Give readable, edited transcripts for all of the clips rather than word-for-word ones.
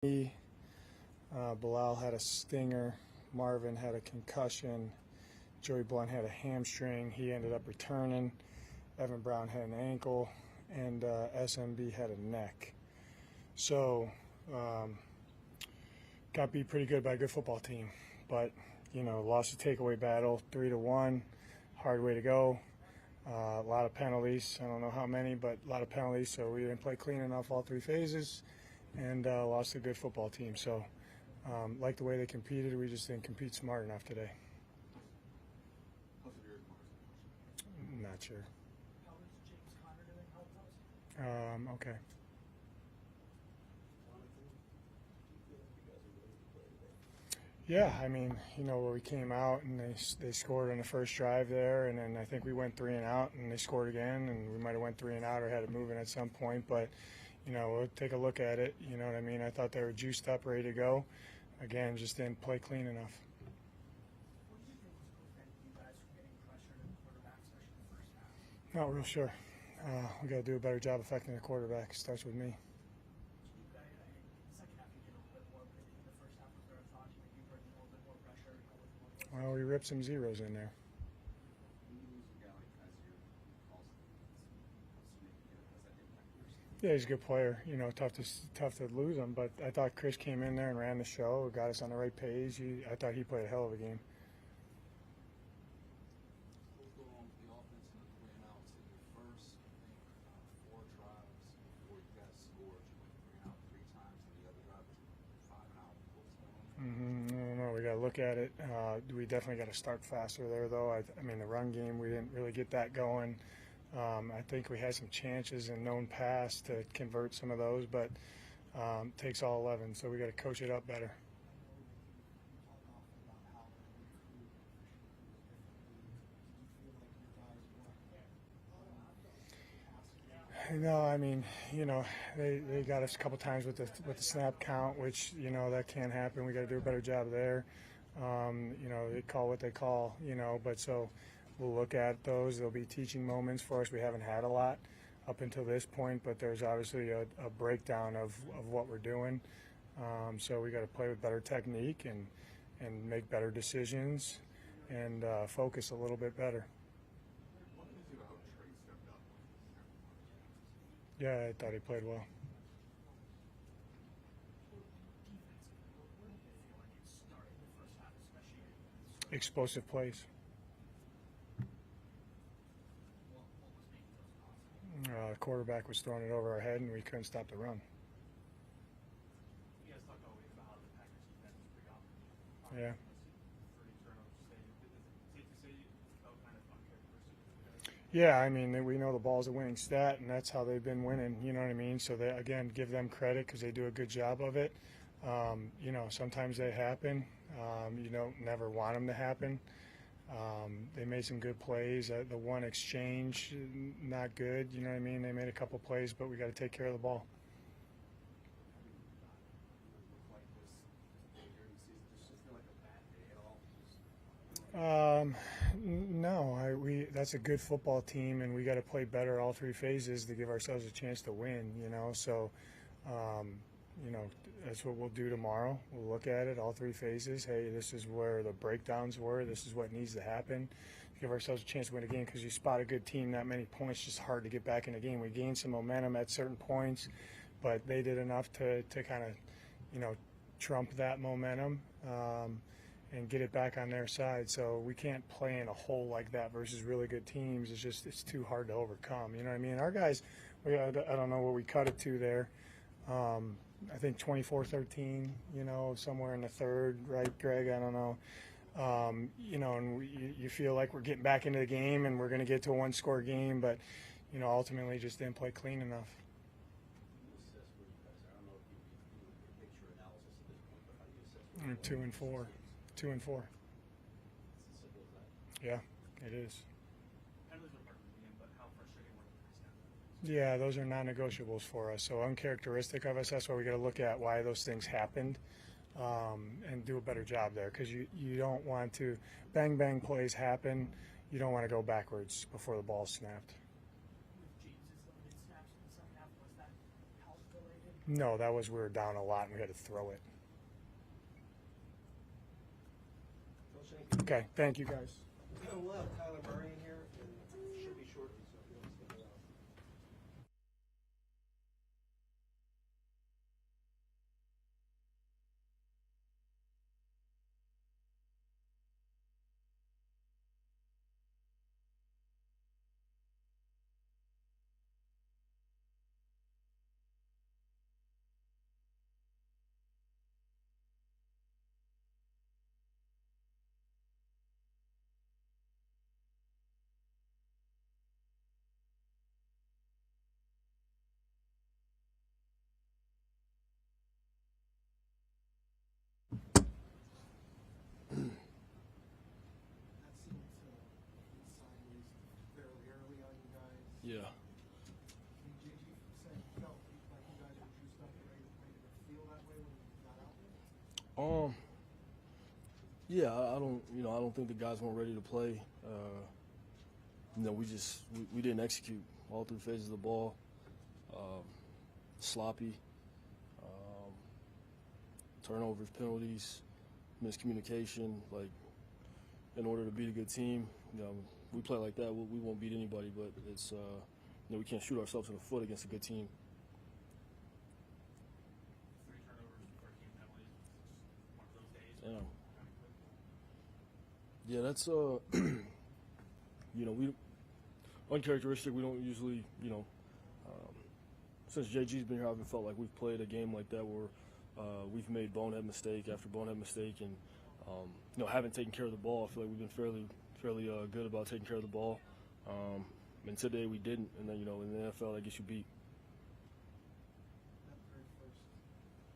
Bilal had a stinger. Marvin had a concussion. Joey Blunt had a hamstring. He ended up returning. Evan Brown had an ankle. And SMB had a neck. So, got beat pretty good by a good football team. But, lost the takeaway battle, 3-1. Hard way to go. A lot of penalties. I don't know how many, but a lot of penalties. So we didn't play clean enough all three phases, and lost a good football team. So, like the way they competed, we just didn't compete smart enough today. Not sure. Okay. Yeah, I mean, where we came out and they scored on the first drive there, and then I think we went 3 and out, and they scored again, and we might have went 3 and out or had it moving at some point, but we'll take a look at it. You know what I mean? I thought they were juiced up, ready to go. Again, just didn't play clean enough. What do you think was preventing you guys from getting pressured in the quarterback, especially in the first half? Not real sure. We got to do a better job affecting the quarterback. It starts with me. Well, we ripped some zeros in there. Yeah, he's a good player. Tough to lose him, but I thought Chris came in there and ran the show, got us on the right page. I thought he played a hell of a game. No, we got to look at it. We definitely got to start faster there, though. I mean, the run game, we didn't really get that going. I think we had some chances in known pass to convert some of those, but takes all 11, so we got to coach it up better. No, I mean, they got us a couple times with the snap count, which that can't happen. We got to do a better job there. They call what they call, but so we'll look at those. There'll be teaching moments for us. We haven't had a lot up until this point, but there's obviously a breakdown of what we're doing. So we got to play with better technique and make better decisions and focus a little bit better. Yeah, I thought he played well. Explosive plays. The quarterback was throwing it over our head, and we couldn't stop the run. You guys talked all week about how the Packers defense is pretty awful. Yeah. Yeah, I mean, we know the ball's a winning stat, and that's how they've been winning, you know what I mean? So, they, again, give them credit because they do a good job of it. Sometimes they happen. You don't never want them to happen. They made some good plays. The one exchange, not good, you know what I mean? They made a couple plays, but we got to take care of the ball. No, that's a good football team, and we got to play better all three phases to give ourselves a chance to win. So, that's what we'll do tomorrow. We'll look at it, all three phases. Hey, this is where the breakdowns were. This is what needs to happen. Give ourselves a chance to win a game because you spot a good team, not many points, just hard to get back in the game. We gained some momentum at certain points, but they did enough to kind of, trump that momentum. And get it back on their side. So we can't play in a hole like that versus really good teams. It's too hard to overcome. You know what I mean? Our guys, I don't know what we cut it to there. I think 24-13, somewhere in the third, right, Greg? I don't know. And you feel like we're getting back into the game and we're going to get to a one-score game, but, ultimately just didn't play clean enough. 2-4. 2-4. Yeah, it is. Yeah, those are non-negotiables for us. So uncharacteristic of us. That's why we got to look at why those things happened and do a better job there. Because you don't want to bang plays happen. You don't want to go backwards before the ball's snapped. No, that was we were down a lot and we had to throw it. Coach, thank you. Okay, thank you guys. We'll have Tyler Murray in here, and should be shortly, so if you want to stick around. That seemed to be sideways fairly early on you guys. Yeah. Did you say you felt like you guys were juiced up and ready to play? Did it feel that way when you got out there? Yeah, I don't think the guys weren't ready to play. We didn't execute all three phases of the ball. Sloppy, turnovers, penalties, miscommunication. Like, in order to beat a good team, we play like that, we won't beat anybody. But it's we can't shoot ourselves in the foot against a good team. 3 turnovers, 13 penalties. One of those days. Yeah, that's we uncharacteristic. We don't usually, since JG's been here, I haven't felt like we've played a game like that where we've made bonehead mistake after bonehead mistake, and haven't taken care of the ball. I feel like we've been fairly good about taking care of the ball, and today we didn't. And then in the NFL, I guess you beat. That very first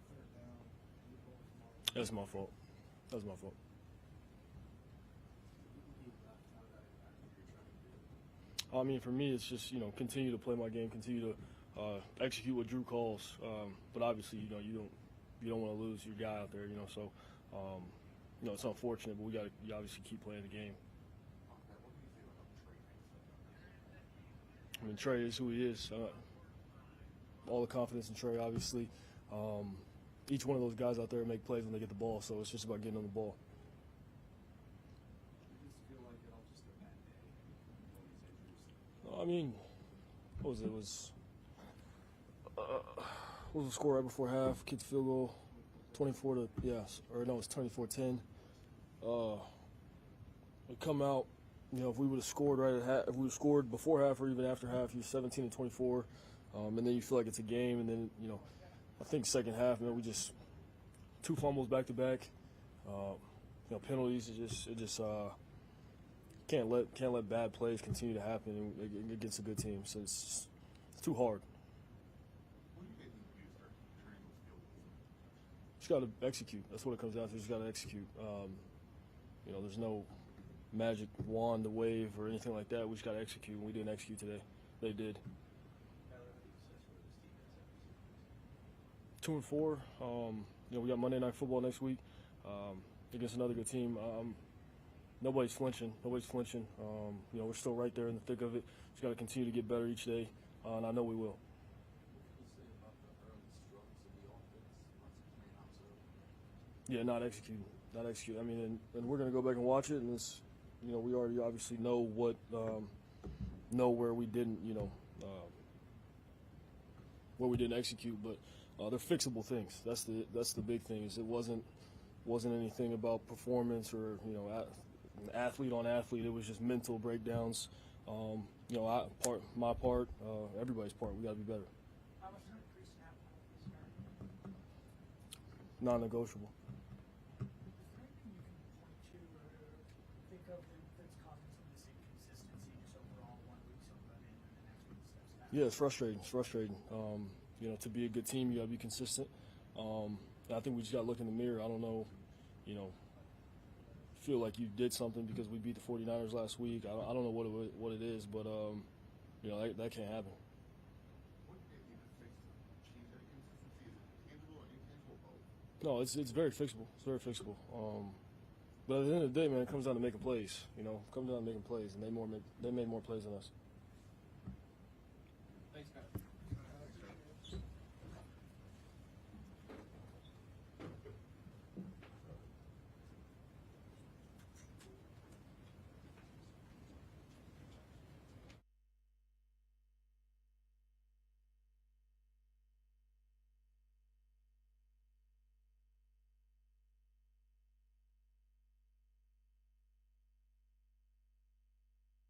third down, you both That's my fault. That's my fault. I mean, for me, it's just continue to play my game, continue to execute what Drew calls. But obviously, you don't want to lose your guy out there. So it's unfortunate, but you obviously keep playing the game. I mean, Trey is who he is. All the confidence in Trey, obviously. Each one of those guys out there make plays when they get the ball, so it's just about getting on the ball. I mean, what was it? What was the score right before half? Kids field goal, 24 to it's 24-10. We come out, if we would have scored right at half, if we would have scored before half or even after half, you're 17-24, and then you feel like it's a game, and then I think second half, we just 2 fumbles back to back, penalties. It just can't let bad plays continue to happen against a good team. So it's too hard. What do you think you do to start turning those field goals? Just got to execute. That's what it comes down to. Just got to execute. There's no magic wand to wave or anything like that. We just got to execute. And we didn't execute today. They did. 2-4. We got Monday Night Football next week against another good team. Nobody's flinching. We're still right there in the thick of it. Just got to continue to get better each day, and I know we will. Yeah, not executing. I mean, and we're going to go back and watch it, and it's, we already obviously know where we didn't, where we didn't execute, but they're fixable things. That's the big thing. Is it wasn't anything about performance or athlete on athlete. It was just mental breakdowns. My part, everybody's part. We got to be better. How much time pre-snap is there? Non-negotiable. Is there anything you can point to or think of that's causing some of this inconsistency just overall 1 week something in and the next week steps out? Yeah, it's frustrating. To be a good team, you got to be consistent. I think we just got to look in the mirror. I don't know, feel like you did something because we beat the 49ers last week. I don't know what it is, but that can't happen. What do you need to fix to change that consistency? Is it tangible or intangible, both? No, it's very fixable. It's very fixable. But at the end of the day, man, it comes down to making plays. It comes down to making plays, and they made more plays than us.